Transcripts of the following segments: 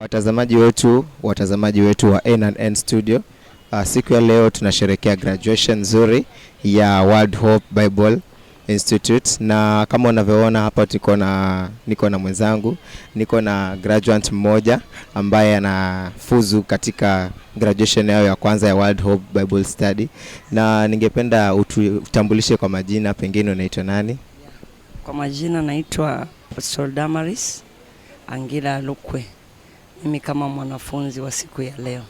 Watazamaji wetu wa N&N Studio, siku ya leo tunasherehekea graduation nzuri ya World Hope Bible Institute, na kama unavyoona hapa niko na mwenzangu, niko na graduate mmoja ambaye anafuzu katika graduation yao ya kwanza ya World Hope Bible Study, na ningependa utambulishe kwa majina, pengine unaitwa nani? Kwa majina naitwa Pastor Damaris Angila Lukwe. Mimi kama mwanafunzi wa siku ya leo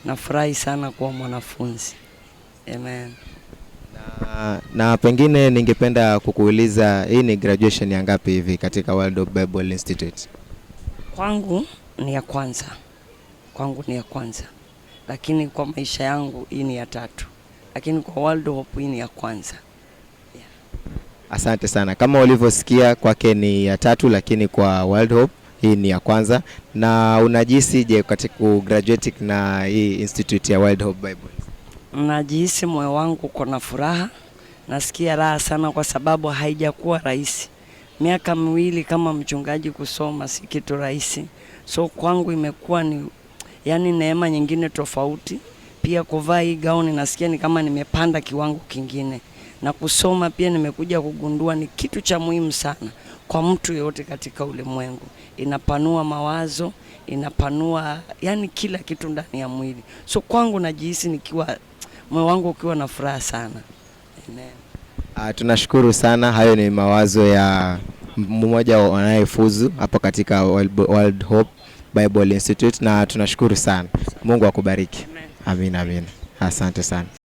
nafurahi sana kuwa mwanafunzi. Amen. Na pengine ningependa kukuuliza, hii ni graduation ya ngapi hivi katika World Hope Bible Institute? Kwangu ni ya kwanza. Lakini kwa maisha yangu hii ni ya 3. Lakini kwa World Hope hii ni ya kwanza. Yeah. Asante sana. Kama ulivyosikia, kwake ni ya 3, lakini kwa World Hope hii ni ya kwanza. Na unajihisi je katika graduate na hii institute ya World Hope Bible? Najihisi moyo wangu uko na furaha. Nasikia raha sana kwa sababu haijakuwa rahisi. Miaka 2 kama mchungaji kusoma si kitu rahisi. So kwangu imekuwa ni neema nyingine tofauti. Pia kuvaa hii gauni nasikia ni kama nimepanda kiwango kingine. Na kusoma pia nimekuja kugundua ni kitu cha muhimu sana kwa mtu yote katika ulimwengu. Inapanua mawazo, inapanua kila kitu ndani ya mwili. So kwangu najihisi moyo wangu ukiwa na furaha sana. Amen. Tunashukuru sana. Hayo ni mawazo ya mmoja anayefuzu hapo katika World Hope Bible Institute, na tunashukuru sana. Mungu akubariki. Amen. Amen. Asante sana.